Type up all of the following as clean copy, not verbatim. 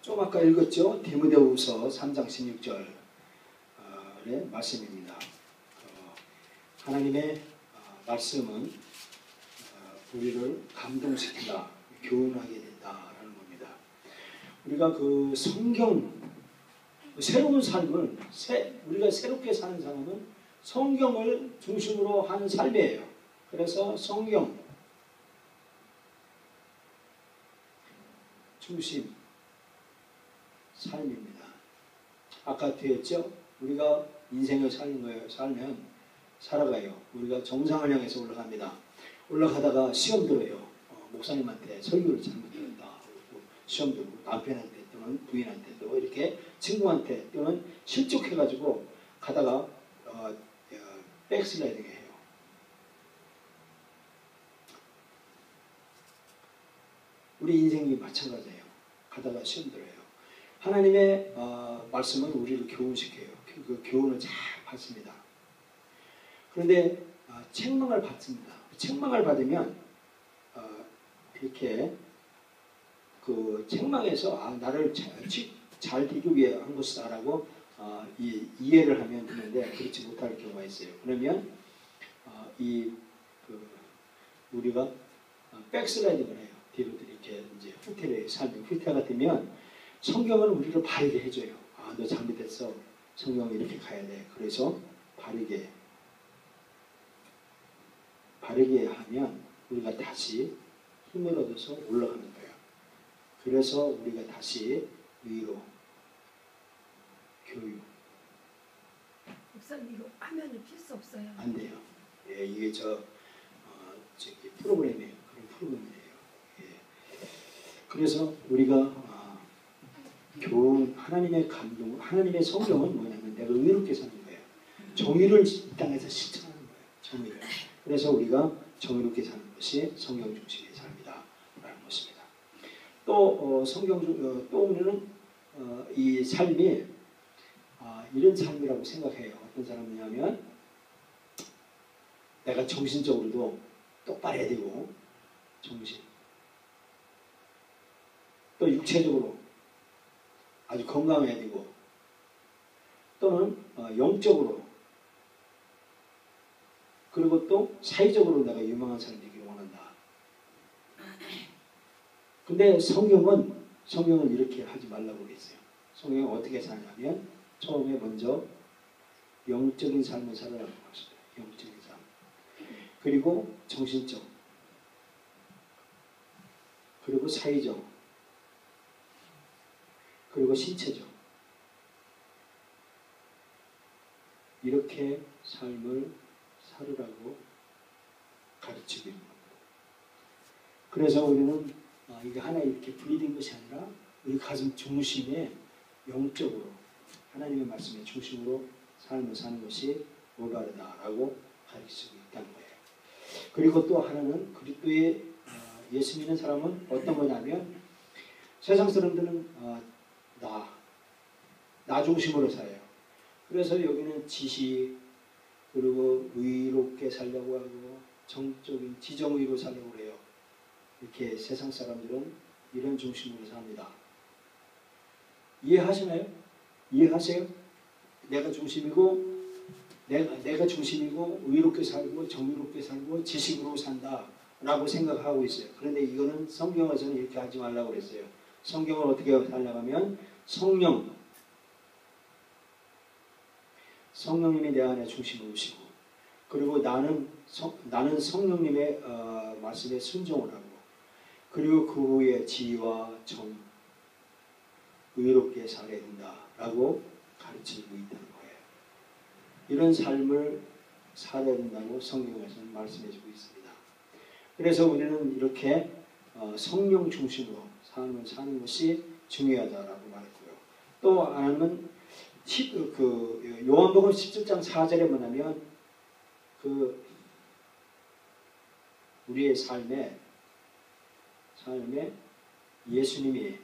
좀 아까 읽었죠? 디모데후서 3장 16절의 말씀입니다. 하나님의 말씀은 우리를 감동시킨다, 교훈하게 된다라는 겁니다. 우리가 그 성경, 새로운 삶을 우리가 새롭게 사는 사람은 성경을 중심으로 하는 삶이에요. 그래서 성경 중심 삶입니다. 아까 뒤했죠? 우리가 인생을 사는 거예요. 살아가요. 우리가 정상을 향해서 올라갑니다. 올라가다가 시험 들어요. 목사님한테 설교를 잘못했다. 시험 들고 남편한테 또는 부인한테 또 이렇게 친구한테 또는 실족해가지고 가다가 백슬라이딩 해요. 우리 인생이 마찬가지예요. 가다가 시험 들어요. 하나님의 말씀은 우리를 교훈시켜요. 그 교훈을 잘 받습니다. 그런데 책망을 받습니다. 책망을 받으면 이렇게 그 책망에서 나를 잘 되기 위해 한 것이다라고 이해를 하면 되는데 그렇지 못할 경우가 있어요. 그러면 우리가 백슬라이딩을 해요. 뒤로 이렇게 이제 후퇴를 삶의 후퇴가 되면 성경은 우리를 바르게 해줘요. 너 잘못했어. 성경은 이렇게 가야 돼. 그래서 바르게 하면 우리가 다시 힘을 얻어서 올라가는 거예요. 그래서 우리가 다시 위로 교육. 목사님 이거 화면을 필 수 없어요. 안 돼요. 예, 이게 저기 프로그램이에요. 그런 프로그램이에요. 예. 그래서 우리가 교훈, 하나님의 감동, 하나님의 성경은 뭐냐면 내가 의롭게 사는 거예요. 정의를 이 땅에서 실천하는 거예요. 정의를. 그래서 우리가 정의롭게 사는 것이 성경 중심의 삶이다 라는 것입니다. 또 또 우리는 이 삶이 이런 삶이라고 생각해요. 어떤 사람이냐면 내가 정신적으로도 똑바로 해야 되고 또 육체적으로 아주 건강해야 되고 또는 영적으로 그리고 또 사회적으로 내가 유명한 사람이 되기를 원한다. 근데 성경은 이렇게 하지 말라고 그랬어요. 성경은 어떻게 사냐면 처음에 먼저 영적인 삶을 살아라고 했어요. 영적인 삶. 그리고 정신적. 그리고 사회적. 그리고 신체적. 이렇게 삶을 살으라고 가르치고 있는 겁니다. 그래서 우리는 이게 하나 이렇게 분리된 것이 아니라 우리 가슴 중심에 영적으로 하나님의 말씀의 중심으로 삶을 사는 것이 올바르다라고 가르치고 있다는 거예요. 그리고 또 하나는 그리스도의 예수 믿는 사람은 어떤 거냐면 세상 사람들은 나 중심으로 살아요. 그래서 여기는 지식 그리고 의롭게 살려고 하고 정적인 지정의로 살려고 해요. 이렇게 세상 사람들은 이런 중심으로 삽니다. 이해하시나요? 이해하세요? 내가 중심이고 내가 중심이고 의롭게 살고 정의롭게 살고 지식으로 산다 라고 생각하고 있어요. 그런데 이거는 성경에서는 이렇게 하지 말라고 그랬어요. 성경을 어떻게 살려고 하면 성령님이 내 안에 중심을 오시고 그리고 나는 성령님의 말씀에 순종을 하고 그리고 그 후에 지혜와 정 의롭게 살아야 된다라고 가르치고 있다는 거예요. 이런 삶을 살아야 된다고 성경에서는 말씀해주고 있습니다. 그래서 우리는 이렇게 성령 중심으로 삶을 사는 것이 중요하다라고 말했고요. 또 하나는 요한복음 17장 4절에 뭐냐면 우리의 삶에 예수님이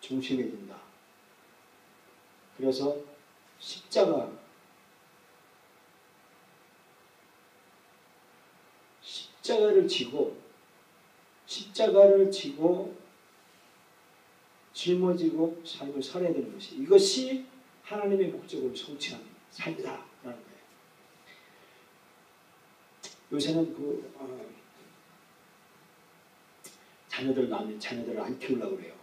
중심이 된다. 그래서 십자가를 지고 십자가를 지고 짊어지고 삶을 살아야 되는 것이 이것이 하나님의 목적을 성취하는 삶이다라는 거예요. 요새는 자녀들 낳으면 자녀들을 안 키우려고 그래요.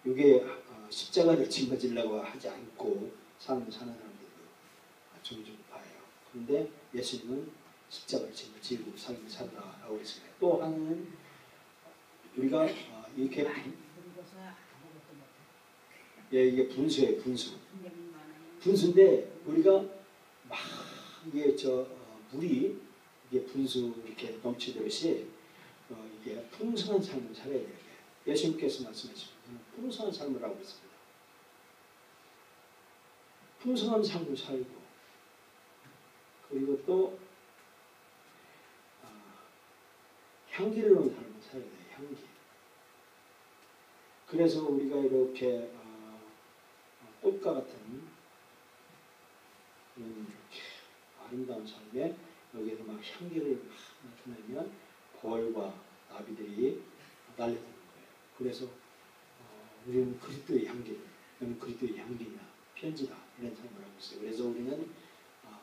이게 십자가를 짊어지려고 하지 않고 사는 사람들도 종종 봐요. 그런데 예수님은 십자가를 짊어지고 삶을 살라라고 했습니다. 또 하나는 우리가 이렇게 이게 분수예요. 분수인데 우리가 막 이게 물이 이게 분수 이렇게 넘치듯이 이게 풍성한 삶을 살아야 돼요. 예수님께서 말씀하시면 풍성한 삶을 하고 있습니다. 풍성한 삶을 살고 그리고 또 향기로운 삶을 살아야 돼요. 향기. 그래서 우리가 이렇게 꽃과 같은 아름다운 삶에 여기에서 막 향기를 막 나타내면 벌과 나비들이 날려드는 거예요. 그래서 우리는 그리스도의 향기를, 너는 그리스도의 향기냐, 편지다 이런 삶을 하고 있어요. 그래서 우리는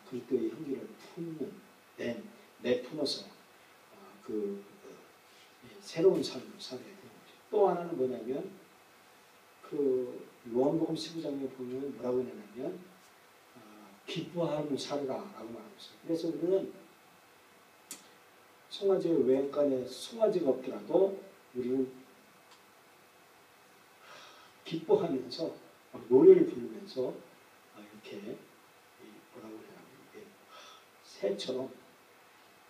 그리스도의 향기를 품는, 내품어서 새로운 삶을 살아야 되는 거죠. 또 하나는 뭐냐면 요한복음 19장에 보면 뭐라고 했냐면 기뻐하며 살아라라고 말하고 있어요. 그래서 우리는 송아지 외양간에 송아지가 없더라도 우리는 기뻐하면서 노래를 부르면서 이렇게 뭐라고 그러냐면 새처럼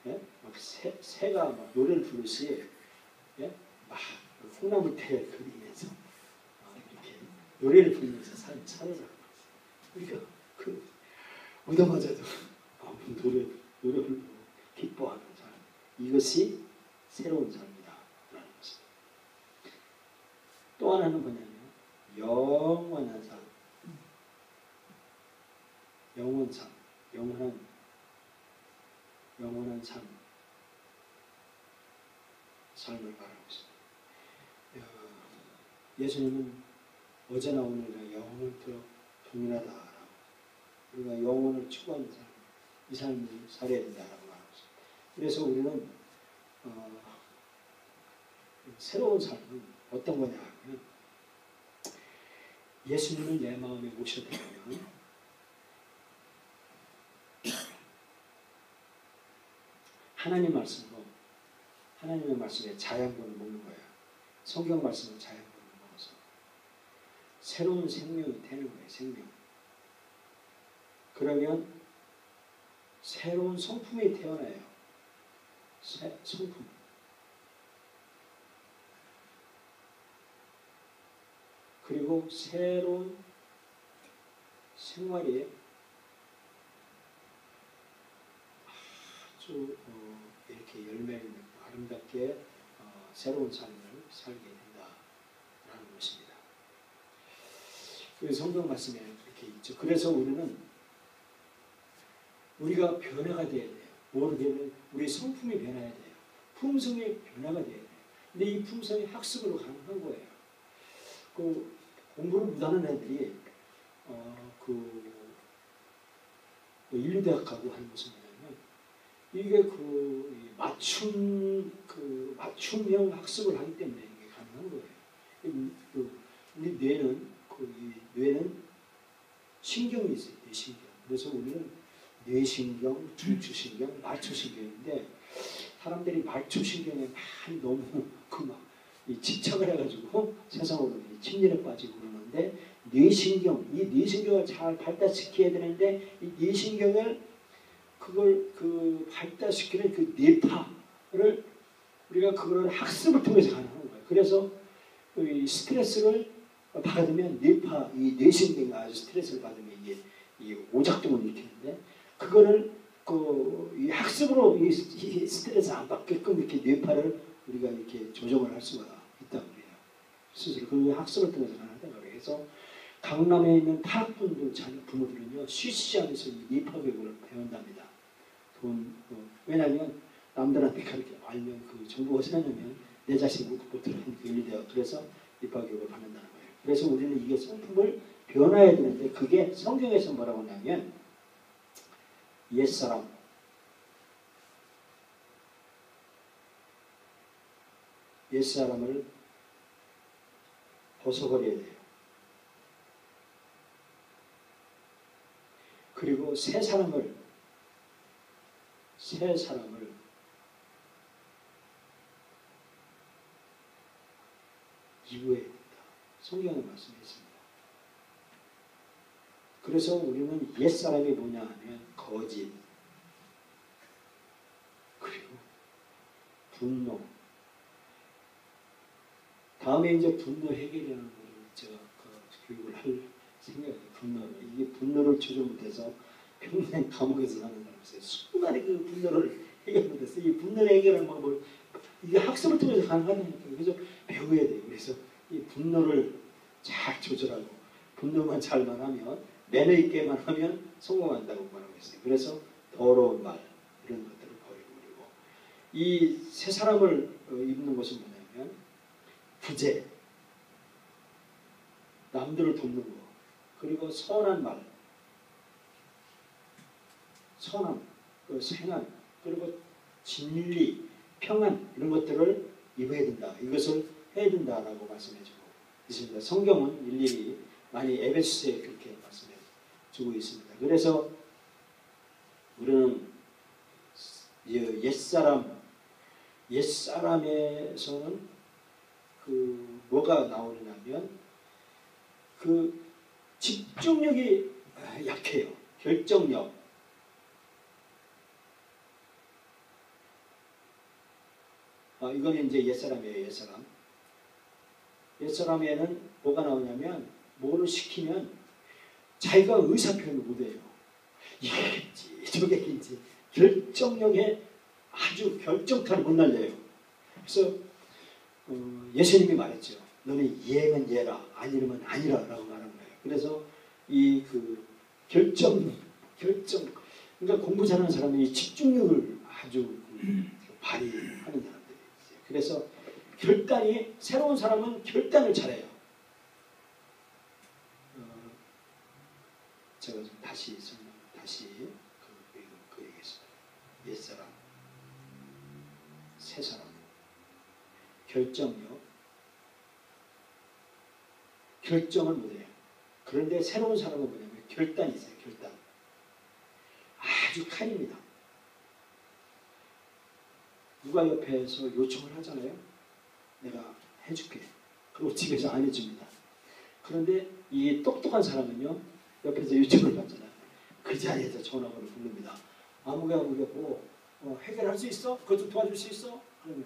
막 새가 막 노래를 부르시 막 콩나물태를 그리면서 이렇게 노래를 부르면서 살아라. 우리가 오자마자도 노래 부르고 기뻐하는 삶. 이것이 새로운 삶이다라는 것입니다. 또 하나는 뭐냐면 영원한 삶. 영원한 삶을 말하고 있습니다. 예수님은 어제나 오늘이나 영원토록 동일하다라고 우리가 영혼을 추구하는 삶, 이 삶을 살아야 된다라고 말하고 있습니다. 그래서 우리는 새로운 삶은 어떤 거냐 하면 예수님을 내 마음에 모셔드리면 하나님의 말씀에 자양분을 먹는 거예요. 성경 말씀에 자양분을 먹어서 새로운 생명이 되는 거예요. 생명. 그러면 새로운 성품이 태어나요. 성품. 그리고 새로운 생활이 아주 이렇게 열매를 맺고 아름답게 새로운 삶을 살게 된다라는 것입니다. 그 성경 말씀에 이렇게 있죠. 그래서 우리가 변화가 돼야 돼요. 뭐로 되면 우리 성품이 변화해야 돼요. 품성이 변화가 돼야 돼요. 근데 이 품성이 학습으로 가능한 거예요. 공부를 못하는 애들이 인류대학 가고 하는 것은 뭐냐면 이게 맞춤형 학습을 하기 때문에 이게 가능한 거예요. 우리 뇌는 신경이 있어요. 뇌신경. 그래서 우리는 뇌신경, 중추신경, 말초신경인데 사람들이 말초신경에 많이 너무 집착을 해가지고 세상으로 침륜에 빠지고 그러는데 이 뇌신경을 잘 발달시켜야 되는데 이 뇌신경을 발달시키는 그 뇌파를 우리가 그걸 학습을 통해서 가능한 거예요. 그래서 이 스트레스를 받으면 이 뇌신경이 아주 스트레스를 받으면 이 오작동을 일으키는데 그거를 이 학습으로 이 스트레스 안 받게끔 이렇게 뇌파를 우리가 이렇게 조정을 할 수가 있다고 그래요. 스스로 그 학습을 통해서 가능하다고 그래요. 그래서 강남에 있는 타학분들 부모들은요 쉬지 않으면서 이 뇌파 교육을 배운답니다. 왜냐하면 남들한테 그렇게 알면 그 정보가 어디냐면 내 자식이 못하는 일이되어 그래서 입학교육을 받는다는 거예요. 그래서 우리는 이게 성품을 변화해야 되는데 그게 성경에서 뭐라고 하냐면 옛사람 옛사람을 벗어버려야 돼요. 그리고 새 사람을 이루어야 된다. 성경에 말씀했습니다. 그래서 우리는 옛사람이 뭐냐 하면 거짓, 그리고 분노. 다음에 이제 분노 해결이라는 걸 제가 교육을 할 생각이에요. 이게 분노를 조절 못해서 평생 감옥에서 사는 사람 있어요. 순간에 그 분노를 해결 못해서 이 분노를 해결하는 방법을 이게 학습을 통해서 가능하다니까요. 그래서 배워야 돼요. 그래서 이 분노를 잘 조절하고 분노만 잘만 하면 매너 있게만 하면 성공한다고 말하고 있어요. 그래서 더러운 말 이런 것들을 버리고 그리고 이 새 사람을 입는 것은 뭐냐면 부재, 남들을 돕는 것, 그리고 선한 말, 선함, 생활, 그리고 진리, 평안 이런 것들을 입어야 된다. 이것을 해야 된다라고 말씀해주고 있습니다. 성경은 일일이 많이 에베소서에 그렇게 말씀해주고 있습니다. 그래서 우리는 옛사람에서는 뭐가 나오느냐면 집중력이 약해요. 결정력. 이거는 이제 옛사람이에요. 옛사람. 옛사람에는 뭐가 나오냐면 뭐를 시키면 자기가 의사표현을 못해요. 이게겠지 저게겠지 결정력에 아주 결정타를 못 날려요. 그래서 예수님이 말했죠. 너는 예면 예라 아니면 아니라 라고 말한 거예요. 그래서 이 결정 그러니까 공부 잘하는 사람이 집중력을 아주 발휘하는 사람들이 있어요. 그래서 새로운 사람은 결단을 잘해요. 제가 좀 다시 얘기했습니다. 옛사람, 새사람, 결정력, 결정을 못해요. 그런데 새로운 사람은 뭐냐면 결단이 있어요. 결단. 아주 칼입니다. 누가 옆에서 요청을 하잖아요. 내가 해줄게. 그리고 집에서 안 해줍니다. 그런데 이 똑똑한 사람은요. 옆에서 요청을 받잖아요. 그 자리에서 전화번호를 부릅니다. 아무개 보고 해결할 수 있어? 그것 좀 도와줄 수 있어? 그러면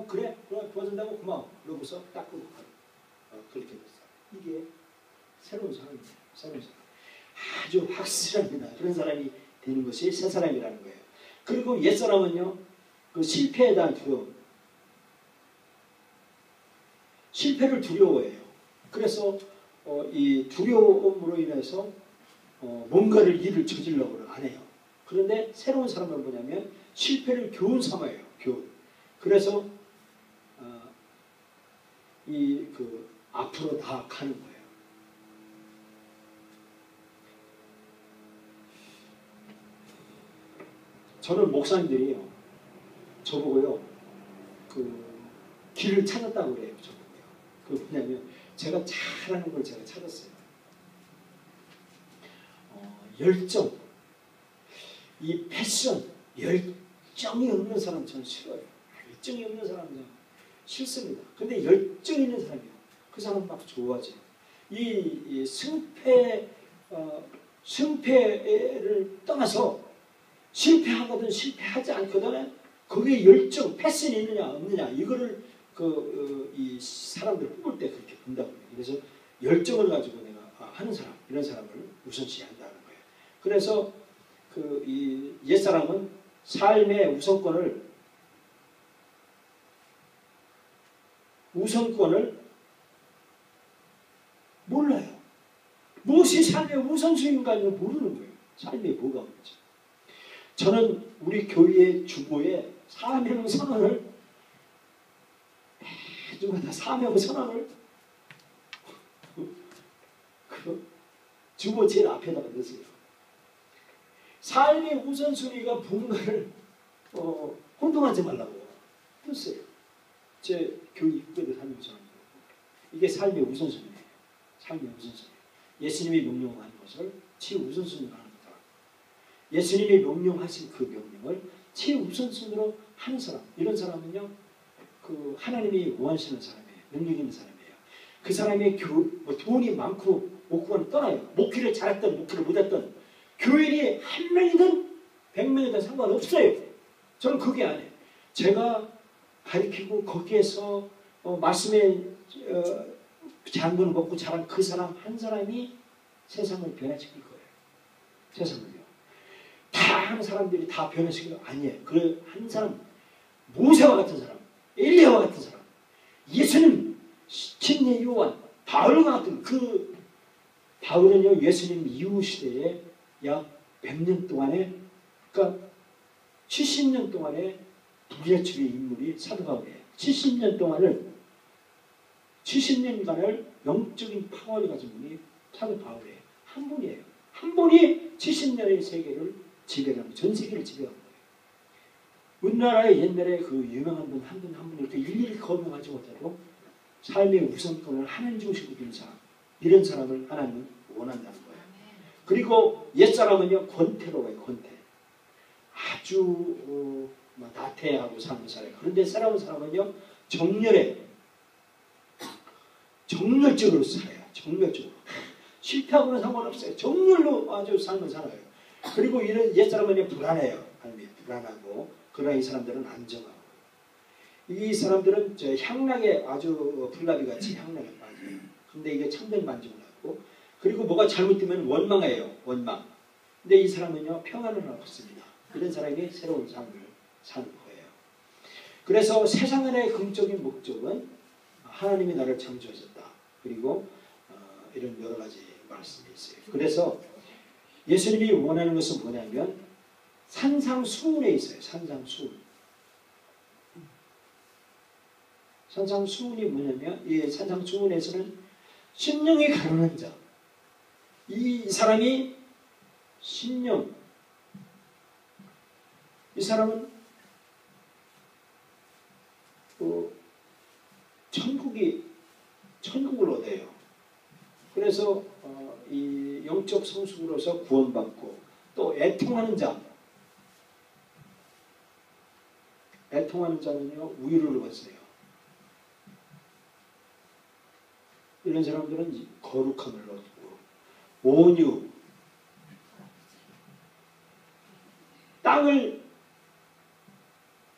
그래 도와준다고 고마워. 그러고서 딱 끊고 가요. 그렇게 됐어요. 이게 새로운 사람이에요. 새로운 사람. 아주 확실합니다. 그런 사람이 되는 것이 새 사람이라는 거예요. 그리고 옛 사람은요. 실패에 대한 두려움. 실패를 두려워해요. 그래서 이 두려움으로 인해서 뭔가를 일을 저지르려고 안 해요. 그런데 새로운 사람은 뭐냐면 실패를 교훈 삼아요. 교훈. 그래서 앞으로 나아가는 거예요. 저는 목사님들이요. 저보고요. 길을 찾았다고 그래요. 저보고요. 뭐냐면 제가 잘하는 걸 제가 찾았어요. 열정. 이 패션, 열정이 없는 사람 저는 싫어요. 열정이 없는 사람은 싫습니다. 근데 열정 있는 사람이요. 그 사람 막 좋아져요. 이 승패를 떠나서 실패하거든 실패하지 않거든 거기에 열정, 패션이 있느냐 없느냐 이거를 이 사람들을 뽑을 때 그렇게 본다고 해요. 그래서 열정을 가지고 내가 하는 사람 이런 사람을 우선시한다는 거예요. 그래서 이 옛사람은 삶의 우선권을 몰라요. 무엇이 삶의 우선순위인가를 모르는 거예요. 삶에 뭐가 없는지. 저는 우리 교회의 주보에 사명 선언을 그중마다 사명의 선언을 주고 제일 앞에다 넣으세요. 삶의 우선순위가 뭔가를 혼동하지 말라고 했어요. 제 교육 후배들 삶의 우선순위. 이게 삶의 우선순위예요. 삶의 우선순위. 예수님이 명령한 것을 최우선순위로 하는 거다. 예수님이 명령하신 그 명령을 최우선순위로 하는 사람. 이런 사람은요, 그 하나님이 원하시는 사람이에요. 능력 있는 사람이에요. 그 사람의 돈이 많고 목구는 떠나요. 목회를 잘했던 목회를 못했던 교인이 한 명이든 100명이든 상관없어요. 저는 그게 아니에요. 제가 가르치고 거기에서 말씀의 장분을 먹고 자란 그 사람 한 사람이 세상을 변화시킬 거예요. 세상을요. 다 하는 사람들이 다 변화시키는 거 아니에요. 그 한 사람, 모세와 같은 사람, 엘리야와 같은 사람, 예수님, 침례 요한, 바울과 같은 그 바울은요, 예수님 이후 시대에 약 100년 동안에, 그러니까 70년 동안에 부재축의 인물이 사도 바울이에요. 70년간을 영적인 파워를 가진 분이 사도 바울이에요. 한 분이에요. 한 분이 70년의 세계를 지배하는, 전 세계를 지배하는 거예요. 우리나라에 옛날에 그 유명한 분 한 분 이렇게 일일이 거명하지 못해도 삶의 우선권을 하나님 주시고 있는 사람, 이런 사람을 하나님은 원한다는 거예요. 그리고 옛사람은요, 권태로워요. 권태. 아주 나태하고 사는 사람이에요. 그런데 사람은요, 정열적으로 살아요. 정열적으로. 실패하고는 상관없어요. 정열로 아주 삶을 살아요. 그리고 이런 옛사람은요, 불안해요. 불안하고. 그러나 이 사람들은 안정하고. 이 사람들은 저 향락에 아주 불나비같이 향락에 빠져요. 근데 이게 참된 만족을 하고, 그리고 뭐가 잘못되면 원망해요. 원망. 근데 이 사람은요, 평안을 얻습니다. 이런 사람이 새로운 삶을 사는 거예요. 그래서 세상의 긍정적인 목적은 하나님이 나를 창조하셨다. 그리고 이런 여러 가지 말씀이 있어요. 그래서 예수님이 원하는 것은 뭐냐면 산상수훈에 있어요. 산상수훈. 산상수훈이 뭐냐면 이 산상수훈에서는 심령이 가난한 자, 이 사람이 심령, 이 사람은 천국을 얻어요. 그래서 이 영적 성숙으로서 구원받고, 또 애통하는 자는요, 위로를 받어요. 이런 사람들은 거룩함을 얻고, 온유,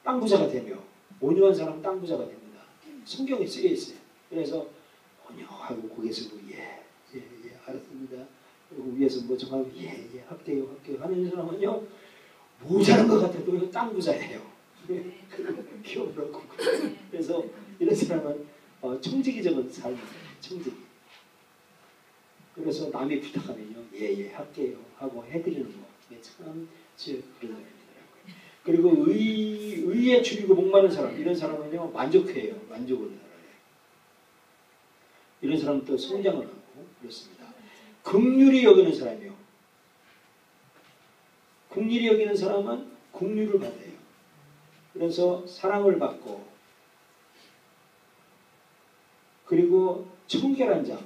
땅 부자가 되며, 온유한 사람은 땅 부자가 됩니다. 성경에 쓰여 있어요. 그래서 온유하고 고개 숙이고 예, 알았습니다. 그리고 위에서 뭐 정하고 예, 합격해요 하는 사람은요, 모자란 것 같아도 땅 부자예요. 키워놓고. 그래서 이런 사람은 청지기적인 삶이에요. 청지기. 그래서 남이 부탁하면요, 예, 할게요 하고 해드리는 거. 참 그런 사람이더라고요. 그리고 의에 줄이고 목마른 사람, 이런 사람은요, 만족해요. 만족을 살아요. 이런 사람은 또 성장을 하고 그렇습니다. 긍휼히 여기는 사람이요. 긍휼히 여기는 사람은 긍휼을 받아요. 그래서 사랑을 받고, 그리고 청결한 자,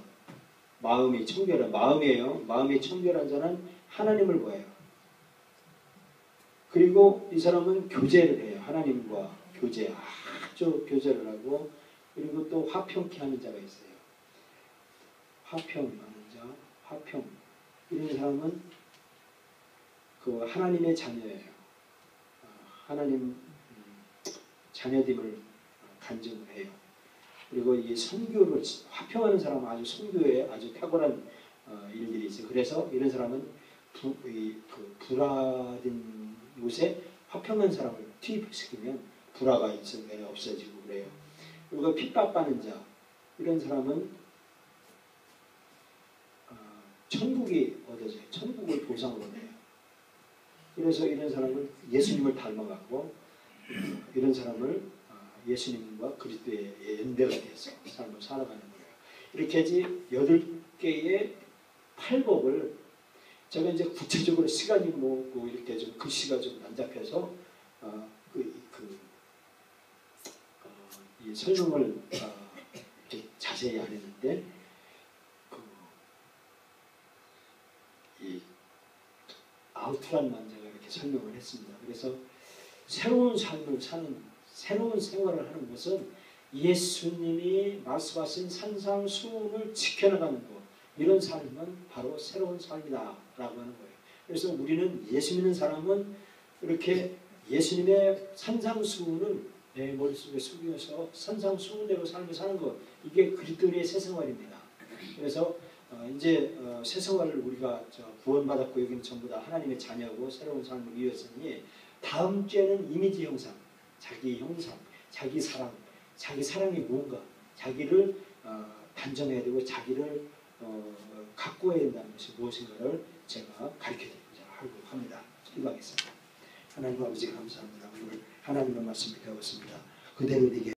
마음이 청결한 마음이에요. 마음이 청결한 자는 하나님을 보아요. 그리고 이 사람은 교제를 해요. 하나님과 아주 교제를 하고, 그리고 또 화평케 하는 자가 있어요. 화평하는 자, 화평. 이런 사람은 그 하나님의 자녀예요. 하나님 자녀됨을 간증을 해요. 그리고 이 선교를 화평하는 사람은 아주 선교에 아주 탁월한 일들이 있어요. 그래서 이런 사람은 불화된 곳에 화평한 사람을 투입시키면 불화가 있으면 없어지고 그래요. 그리고 핍박받는 자, 이런 사람은 천국이 얻어져요. 천국을 보상으로 해요. 그래서 이런 사람은 예수님을 닮아가고, 이런 사람을 예수님과 그리스도의 연대가 돼서 삶을 살아가는 거예요. 이렇게 해지 8개의 팔복을 제가 이제 구체적으로 시간이 뭐 이렇게 좀 글씨가 좀 난잡해서 이 설명을 이렇게 자세히 안 했는데 이 아우트라인만 제가 이렇게 설명을 했습니다. 그래서 새로운 삶을 사는 새로운 생활을 하는 것은 예수님이 말씀하신 산상수훈을 지켜나가는 것, 이런 삶은 바로 새로운 삶이다라고 하는 거예요. 그래서 우리는 예수 믿는 사람은 이렇게 예수님의 산상수훈을 내 머릿속에 숨겨서 산상수훈대로 삶을 사는 것, 이게 그리스도인의 새 생활입니다. 그래서 이제 새 생활을 우리가 구원받았고 여기는 전부 다 하나님의 자녀고 새로운 삶을 이어졌으니 다음 주에는 이미지 형상, 자기 형상, 자기 사랑, 자기 사랑이 뭔가, 자기를 단정해야 되고 자기를 가꾸어야 된다는 것이 무엇인가를 제가 가르쳐드리고자 하고 합니다. 기도하겠습니다. 하나님 아버지 감사합니다. 오늘 하나님의 말씀을 배웠습니다. 그대로 되게